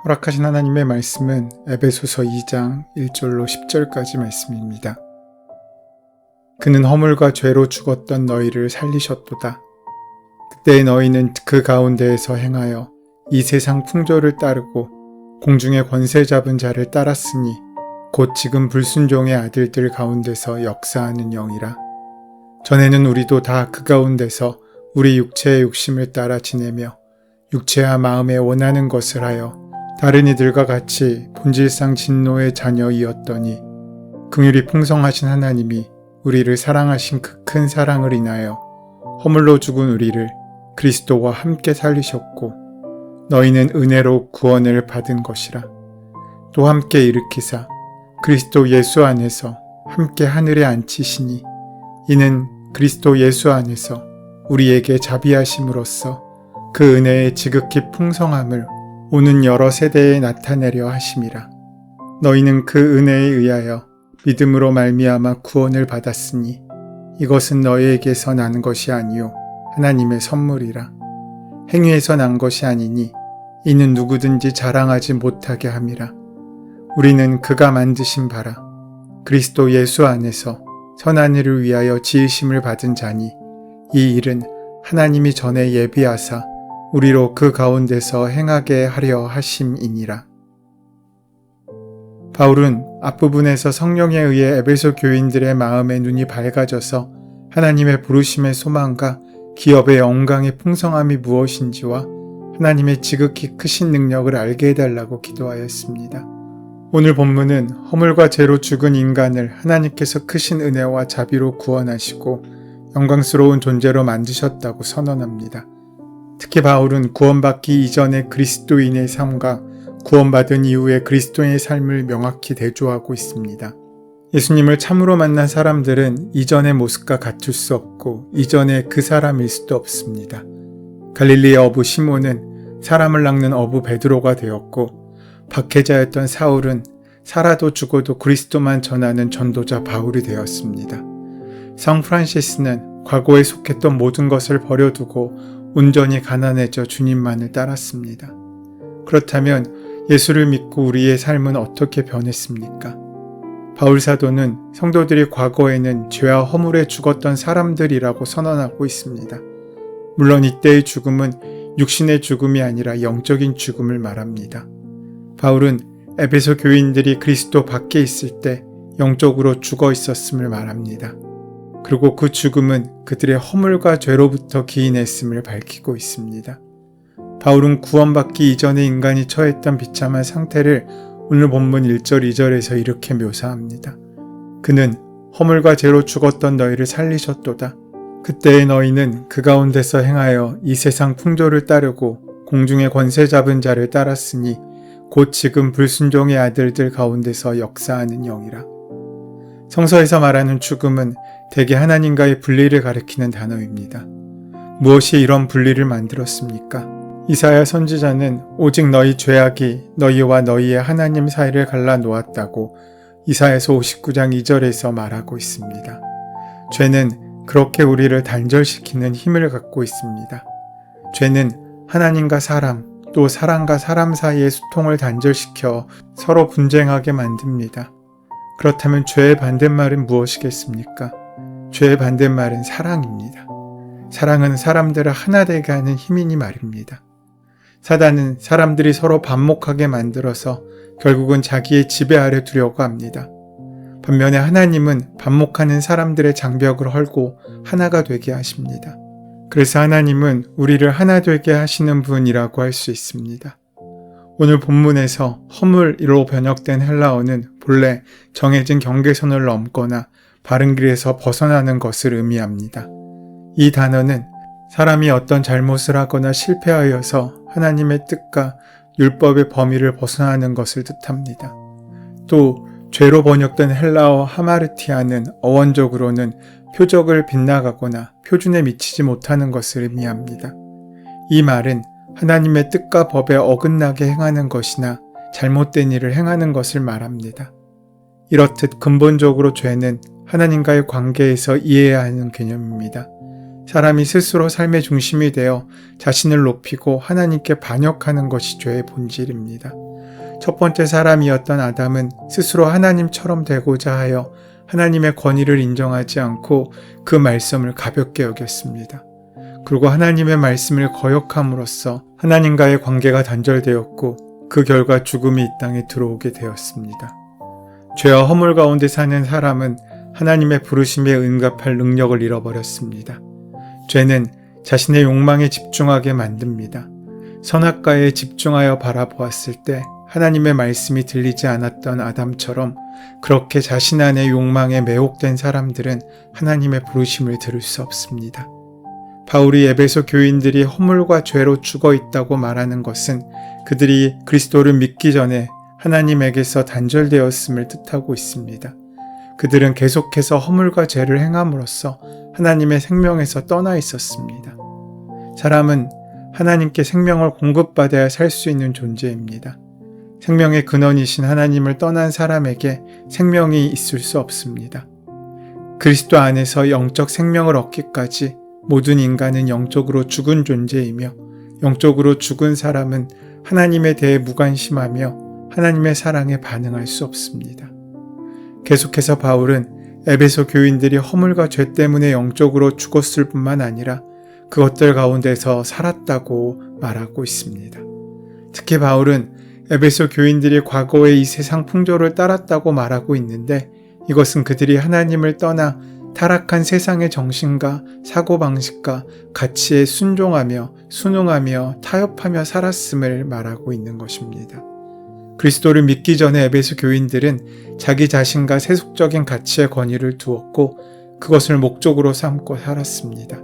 허락하신 하나님의 말씀은 에베소서 2장 1절로 10절까지 말씀입니다. 그는 허물과 죄로 죽었던 너희를 살리셨도다. 그때 너희는 그 가운데에서 행하여 이 세상 풍조를 따르고 공중의 권세 잡은 자를 따랐으니 곧 지금 불순종의 아들들 가운데서 역사하는 영이라. 전에는 우리도 다 그 가운데서 우리 육체의 욕심을 따라 지내며 육체와 마음에 원하는 것을 하여 다른 이들과 같이 본질상 진노의 자녀이었더니 긍휼이 풍성하신 하나님이 우리를 사랑하신 그 큰 사랑을 인하여 허물로 죽은 우리를 그리스도와 함께 살리셨고 너희는 은혜로 구원을 받은 것이라. 또 함께 일으키사 그리스도 예수 안에서 함께 하늘에 앉히시니 이는 그리스도 예수 안에서 우리에게 자비하심으로써 그 은혜의 지극히 풍성함을 오는 여러 세대에 나타내려 하심이라. 너희는 그 은혜에 의하여 믿음으로 말미암아 구원을 받았으니 이것은 너희에게서 난 것이 아니요 하나님의 선물이라. 행위에서 난 것이 아니니 이는 누구든지 자랑하지 못하게 함이라. 우리는 그가 만드신 바라 그리스도 예수 안에서 선한 일을 위하여 지으심을 받은 자니 이 일은 하나님이 전에 예비하사 우리로 그 가운데서 행하게 하려 하심이니라. 바울은 앞부분에서 성령에 의해 에베소 교인들의 마음의 눈이 밝아져서 하나님의 부르심의 소망과 기업의 영광의 풍성함이 무엇인지와 하나님의 지극히 크신 능력을 알게 해달라고 기도하였습니다. 오늘 본문은 허물과 죄로 죽은 인간을 하나님께서 크신 은혜와 자비로 구원하시고 영광스러운 존재로 만드셨다고 선언합니다. 특히 바울은 구원받기 이전의 그리스도인의 삶과 구원받은 이후의 그리스도인의 삶을 명확히 대조하고 있습니다. 예수님을 참으로 만난 사람들은 이전의 모습과 같을 수 없고 이전의 그 사람일 수도 없습니다. 갈릴리의 어부 시몬은 사람을 낚는 어부 베드로가 되었고 박해자였던 사울은 살아도 죽어도 그리스도만 전하는 전도자 바울이 되었습니다. 성 프란시스는 과거에 속했던 모든 것을 버려두고 온전히 가난해져 주님만을 따랐습니다. 그렇다면 예수를 믿고 우리의 삶은 어떻게 변했습니까? 바울 사도는 성도들이 과거에는 죄와 허물에 죽었던 사람들이라고 선언하고 있습니다. 물론 이때의 죽음은 육신의 죽음이 아니라 영적인 죽음을 말합니다. 바울은 에베소 교인들이 그리스도 밖에 있을 때 영적으로 죽어 있었음을 말합니다. 그리고 그 죽음은 그들의 허물과 죄로부터 기인했음을 밝히고 있습니다. 바울은 구원받기 이전의 인간이 처했던 비참한 상태를 오늘 본문 1절 2절에서 이렇게 묘사합니다. 그는 허물과 죄로 죽었던 너희를 살리셨도다. 그때의 너희는 그 가운데서 행하여 이 세상 풍조를 따르고 공중의 권세 잡은 자를 따랐으니 곧 지금 불순종의 아들들 가운데서 역사하는 영이라. 성서에서 말하는 죽음은 대개 하나님과의 분리를 가리키는 단어입니다. 무엇이 이런 분리를 만들었습니까? 이사야 선지자는 오직 너희 죄악이 너희와 너희의 하나님 사이를 갈라놓았다고 이사야서 59장 2절에서 말하고 있습니다. 죄는 그렇게 우리를 단절시키는 힘을 갖고 있습니다. 죄는 하나님과 사람, 또 사람과 사람 사이의 소통을 단절시켜 서로 분쟁하게 만듭니다. 그렇다면 죄의 반대말은 무엇이겠습니까? 죄의 반대말은 사랑입니다. 사랑은 사람들을 하나 되게 하는 힘이니 말입니다. 사단은 사람들이 서로 반목하게 만들어서 결국은 자기의 지배 아래 두려고 합니다. 반면에 하나님은 반목하는 사람들의 장벽을 헐고 하나가 되게 하십니다. 그래서 하나님은 우리를 하나 되게 하시는 분이라고 할 수 있습니다. 오늘 본문에서 허물로 번역된 헬라어는 본래 정해진 경계선을 넘거나 바른 길에서 벗어나는 것을 의미합니다. 이 단어는 사람이 어떤 잘못을 하거나 실패하여서 하나님의 뜻과 율법의 범위를 벗어나는 것을 뜻합니다. 또 죄로 번역된 헬라어 하마르티아는 어원적으로는 표적을 빗나가거나 표준에 미치지 못하는 것을 의미합니다. 이 말은 하나님의 뜻과 법에 어긋나게 행하는 것이나 잘못된 일을 행하는 것을 말합니다. 이렇듯 근본적으로 죄는 하나님과의 관계에서 이해해야 하는 개념입니다. 사람이 스스로 삶의 중심이 되어 자신을 높이고 하나님께 반역하는 것이 죄의 본질입니다. 첫 번째 사람이었던 아담은 스스로 하나님처럼 되고자 하여 하나님의 권위를 인정하지 않고 그 말씀을 가볍게 여겼습니다. 그리고 하나님의 말씀을 거역함으로써 하나님과의 관계가 단절되었고 그 결과 죽음이 이 땅에 들어오게 되었습니다. 죄와 허물 가운데 사는 사람은 하나님의 부르심에 응답할 능력을 잃어버렸습니다. 죄는 자신의 욕망에 집중하게 만듭니다. 선악과에 집중하여 바라보았을 때 하나님의 말씀이 들리지 않았던 아담처럼 그렇게 자신 안의 욕망에 매혹된 사람들은 하나님의 부르심을 들을 수 없습니다. 바울이 에베소 교인들이 허물과 죄로 죽어 있다고 말하는 것은 그들이 그리스도를 믿기 전에 하나님에게서 단절되었음을 뜻하고 있습니다. 그들은 계속해서 허물과 죄를 행함으로써 하나님의 생명에서 떠나 있었습니다. 사람은 하나님께 생명을 공급받아야 살 수 있는 존재입니다. 생명의 근원이신 하나님을 떠난 사람에게 생명이 있을 수 없습니다. 그리스도 안에서 영적 생명을 얻기까지 모든 인간은 영적으로 죽은 존재이며 영적으로 죽은 사람은 하나님에 대해 무관심하며 하나님의 사랑에 반응할 수 없습니다. 계속해서 바울은 에베소 교인들이 허물과 죄 때문에 영적으로 죽었을 뿐만 아니라 그것들 가운데서 살았다고 말하고 있습니다. 특히 바울은 에베소 교인들이 과거의 이 세상 풍조를 따랐다고 말하고 있는데 이것은 그들이 하나님을 떠나 타락한 세상의 정신과 사고방식과 가치에 순종하며 순응하며 타협하며 살았음을 말하고 있는 것입니다. 그리스도를 믿기 전에 에베소 교인들은 자기 자신과 세속적인 가치의 권위를 두었고 그것을 목적으로 삼고 살았습니다.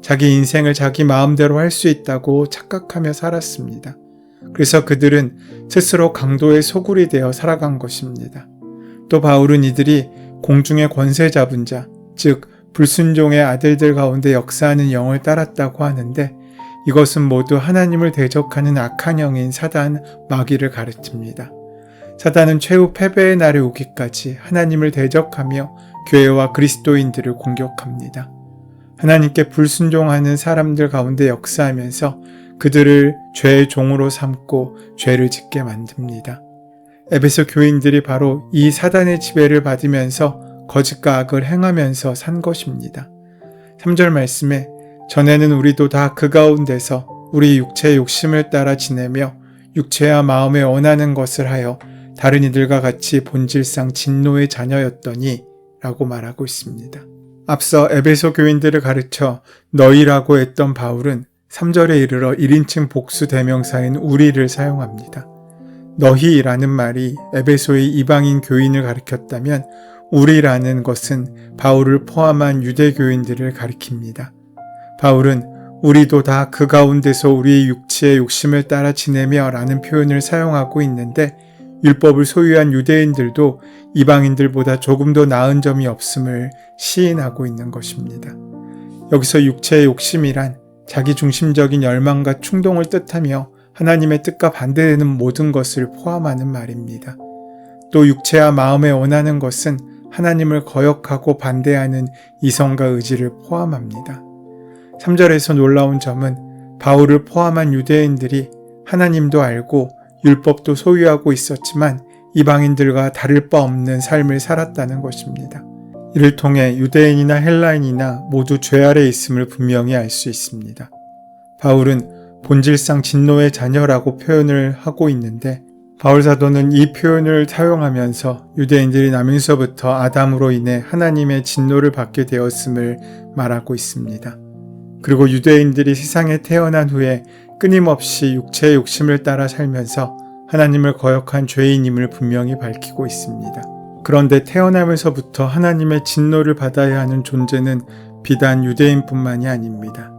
자기 인생을 자기 마음대로 할 수 있다고 착각하며 살았습니다. 그래서 그들은 스스로 강도의 소굴이 되어 살아간 것입니다. 또 바울은 이들이 공중의 권세 잡은 자, 즉 불순종의 아들들 가운데 역사하는 영을 따랐다고 하는데 이것은 모두 하나님을 대적하는 악한 영인 사단, 마귀를 가르칩니다. 사단은 최후 패배의 날이 오기까지 하나님을 대적하며 교회와 그리스도인들을 공격합니다. 하나님께 불순종하는 사람들 가운데 역사하면서 그들을 죄의 종으로 삼고 죄를 짓게 만듭니다. 에베소 교인들이 바로 이 사단의 지배를 받으면서 거짓과 악을 행하면서 산 것입니다. 3절 말씀에 전에는 우리도 다 그 가운데서 우리 육체의 욕심을 따라 지내며 육체와 마음에 원하는 것을 하여 다른 이들과 같이 본질상 진노의 자녀였더니 라고 말하고 있습니다. 앞서 에베소 교인들을 가르쳐 너희라고 했던 바울은 3절에 이르러 1인칭 복수 대명사인 우리를 사용합니다. 너희라는 말이 에베소의 이방인 교인을 가리켰다면 우리라는 것은 바울을 포함한 유대 교인들을 가리킵니다. 바울은 우리도 다 그 가운데서 우리의 육체의 욕심을 따라 지내며 라는 표현을 사용하고 있는데 율법을 소유한 유대인들도 이방인들보다 조금 더 나은 점이 없음을 시인하고 있는 것입니다. 여기서 육체의 욕심이란 자기 중심적인 열망과 충동을 뜻하며 하나님의 뜻과 반대되는 모든 것을 포함하는 말입니다. 또 육체와 마음에 원하는 것은 하나님을 거역하고 반대하는 이성과 의지를 포함합니다. 3절에서 놀라운 점은 바울을 포함한 유대인들이 하나님도 알고 율법도 소유하고 있었지만 이방인들과 다를 바 없는 삶을 살았다는 것입니다. 이를 통해 유대인이나 헬라인이나 모두 죄 아래 있음을 분명히 알 수 있습니다. 바울은 본질상 진노의 자녀라고 표현을 하고 있는데 바울 사도는 이 표현을 사용하면서 유대인들이 나면서부터 아담으로 인해 하나님의 진노를 받게 되었음을 말하고 있습니다. 그리고 유대인들이 세상에 태어난 후에 끊임없이 육체의 욕심을 따라 살면서 하나님을 거역한 죄인임을 분명히 밝히고 있습니다. 그런데 태어나면서부터 하나님의 진노를 받아야 하는 존재는 비단 유대인뿐만이 아닙니다.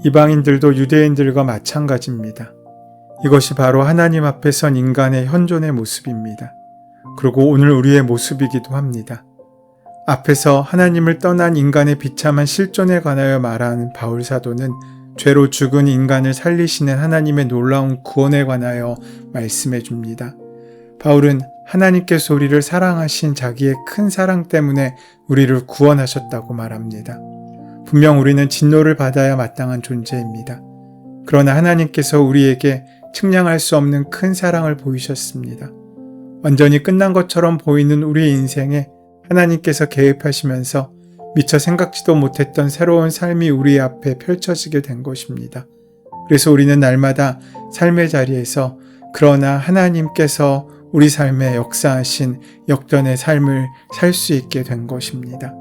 이방인들도 유대인들과 마찬가지입니다. 이것이 바로 하나님 앞에 선 인간의 현존의 모습입니다. 그리고 오늘 우리의 모습이기도 합니다. 앞에서 하나님을 떠난 인간의 비참한 실존에 관하여 말하는 바울 사도는 죄로 죽은 인간을 살리시는 하나님의 놀라운 구원에 관하여 말씀해 줍니다. 바울은 하나님께서 우리를 사랑하신 자기의 큰 사랑 때문에 우리를 구원하셨다고 말합니다. 분명 우리는 진노를 받아야 마땅한 존재입니다. 그러나 하나님께서 우리에게 측량할 수 없는 큰 사랑을 보이셨습니다. 완전히 끝난 것처럼 보이는 우리의 인생에 하나님께서 개입하시면서 미처 생각지도 못했던 새로운 삶이 우리 앞에 펼쳐지게 된 것입니다. 그래서 우리는 날마다 삶의 자리에서 그러나 하나님께서 우리 삶에 역사하신 역전의 삶을 살 수 있게 된 것입니다.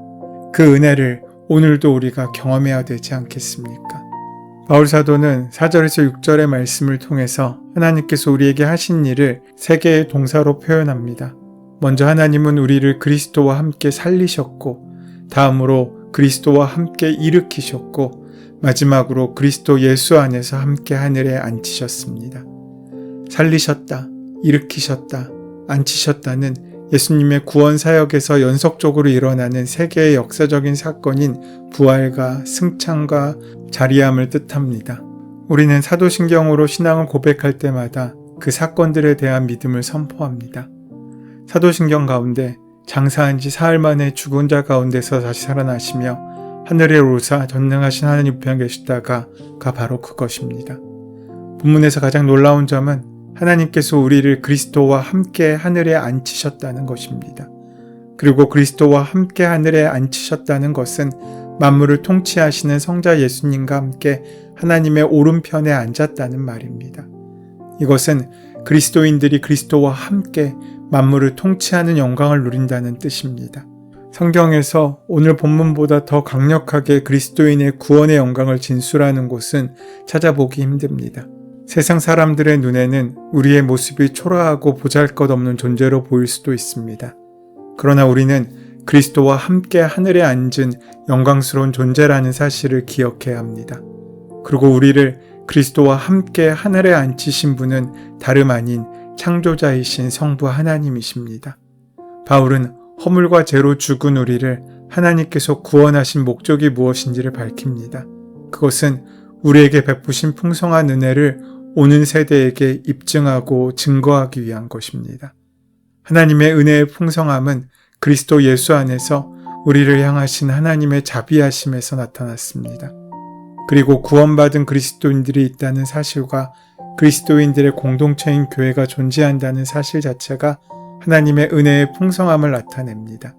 그 은혜를 오늘도 우리가 경험해야 되지 않겠습니까? 바울 사도는 4절에서 6절의 말씀을 통해서 하나님께서 우리에게 하신 일을 세 개의 동사로 표현합니다. 먼저 하나님은 우리를 그리스도와 함께 살리셨고, 다음으로 그리스도와 함께 일으키셨고, 마지막으로 그리스도 예수 안에서 함께 하늘에 앉히셨습니다. 살리셨다, 일으키셨다, 앉히셨다는 예수님의 구원 사역에서 연속적으로 일어나는 세 개의 역사적인 사건인 부활과 승천과 자리함을 뜻합니다. 우리는 사도신경으로 신앙을 고백할 때마다 그 사건들에 대한 믿음을 선포합니다. 사도신경 가운데 장사한 지 사흘 만에 죽은 자 가운데서 다시 살아나시며 하늘에 오르사 전능하신 하나님 우편에 계시다가 바로 그것입니다. 본문에서 가장 놀라운 점은 하나님께서 우리를 그리스도와 함께 하늘에 앉히셨다는 것입니다. 그리고 그리스도와 함께 하늘에 앉히셨다는 것은 만물을 통치하시는 성자 예수님과 함께 하나님의 오른편에 앉았다는 말입니다. 이것은 그리스도인들이 그리스도와 함께 만물을 통치하는 영광을 누린다는 뜻입니다. 성경에서 오늘 본문보다 더 강력하게 그리스도인의 구원의 영광을 진술하는 곳은 찾아보기 힘듭니다. 세상 사람들의 눈에는 우리의 모습이 초라하고 보잘것없는 존재로 보일 수도 있습니다. 그러나 우리는 그리스도와 함께 하늘에 앉은 영광스러운 존재라는 사실을 기억해야 합니다. 그리고 우리를 그리스도와 함께 하늘에 앉히신 분은 다름 아닌 창조자이신 성부 하나님이십니다. 바울은 허물과 죄로 죽은 우리를 하나님께서 구원하신 목적이 무엇인지를 밝힙니다. 그것은 우리에게 베푸신 풍성한 은혜를 오는 세대에게 입증하고 증거하기 위한 것입니다. 하나님의 은혜의 풍성함은 그리스도 예수 안에서 우리를 향하신 하나님의 자비하심에서 나타났습니다. 그리고 구원받은 그리스도인들이 있다는 사실과 그리스도인들의 공동체인 교회가 존재한다는 사실 자체가 하나님의 은혜의 풍성함을 나타냅니다.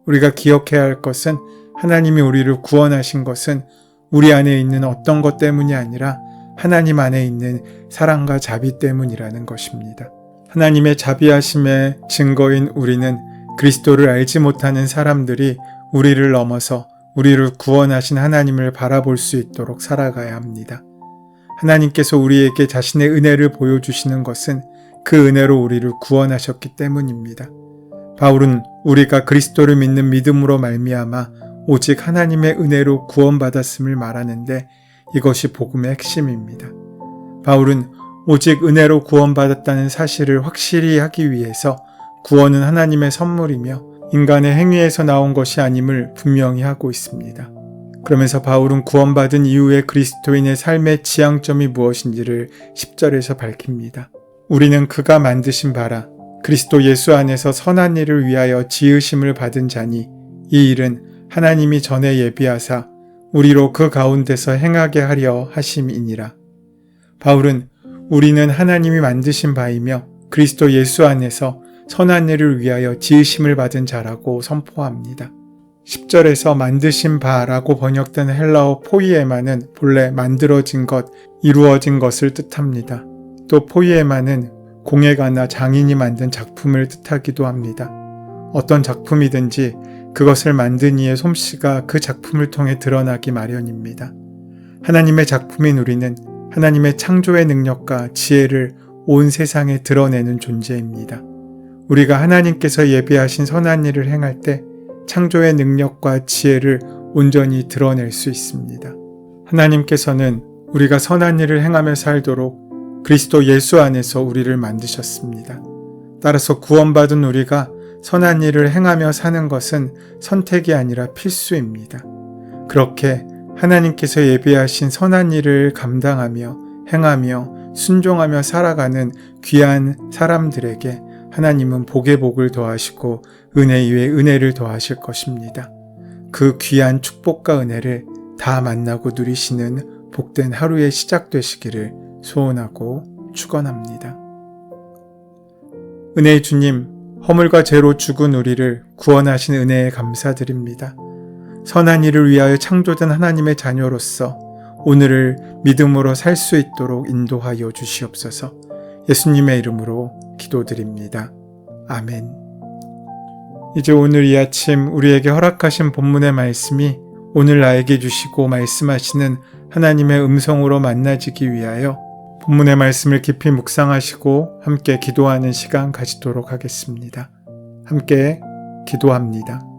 우리가 기억해야 할 것은 하나님이 우리를 구원하신 것은 우리 안에 있는 어떤 것 때문이 아니라 하나님 안에 있는 사랑과 자비 때문이라는 것입니다. 하나님의 자비하심의 증거인 우리는 그리스도를 알지 못하는 사람들이 우리를 넘어서 우리를 구원하신 하나님을 바라볼 수 있도록 살아가야 합니다. 하나님께서 우리에게 자신의 은혜를 보여주시는 것은 그 은혜로 우리를 구원하셨기 때문입니다. 바울은 우리가 그리스도를 믿는 믿음으로 말미암아 오직 하나님의 은혜로 구원받았음을 말하는데 이것이 복음의 핵심입니다. 바울은 오직 은혜로 구원받았다는 사실을 확실히 하기 위해서 구원은 하나님의 선물이며 인간의 행위에서 나온 것이 아님을 분명히 하고 있습니다. 그러면서 바울은 구원받은 이후의 그리스도인의 삶의 지향점이 무엇인지를 10절에서 밝힙니다. 우리는 그가 만드신 바라 그리스도 예수 안에서 선한 일을 위하여 지으심을 받은 자니 이 일은 하나님이 전에 예비하사 우리로 그 가운데서 행하게 하려 하심이니라. 바울은 우리는 하나님이 만드신 바이며 그리스도 예수 안에서 선한 일을 위하여 지으심을 받은 자라고 선포합니다. 10절에서 만드신 바라고 번역된 헬라어 포이에마는 본래 만들어진 것, 이루어진 것을 뜻합니다. 또 포이에마는 공예가나 장인이 만든 작품을 뜻하기도 합니다. 어떤 작품이든지 그것을 만든 이의 솜씨가 그 작품을 통해 드러나기 마련입니다. 하나님의 작품인 우리는 하나님의 창조의 능력과 지혜를 온 세상에 드러내는 존재입니다. 우리가 하나님께서 예비하신 선한 일을 행할 때 창조의 능력과 지혜를 온전히 드러낼 수 있습니다. 하나님께서는 우리가 선한 일을 행하며 살도록 그리스도 예수 안에서 우리를 만드셨습니다. 따라서 구원받은 우리가 선한 일을 행하며 사는 것은 선택이 아니라 필수입니다. 그렇게 하나님께서 예비하신 선한 일을 감당하며 행하며 순종하며 살아가는 귀한 사람들에게 하나님은 복에 복을 더하시고 은혜 위에 은혜를 더하실 것입니다. 그 귀한 축복과 은혜를 다 만나고 누리시는 복된 하루의 시작 되시기를 소원하고 축원합니다. 은혜의 주님, 허물과 죄로 죽은 우리를 구원하신 은혜에 감사드립니다. 선한 일을 위하여 창조된 하나님의 자녀로서 오늘을 믿음으로 살 수 있도록 인도하여 주시옵소서. 예수님의 이름으로 기도드립니다. 아멘. 이제 오늘 이 아침 우리에게 허락하신 본문의 말씀이 오늘 나에게 주시고 말씀하시는 하나님의 음성으로 만나지기 위하여 본문의 말씀을 깊이 묵상하시고 함께 기도하는 시간 가지도록 하겠습니다. 함께 기도합니다.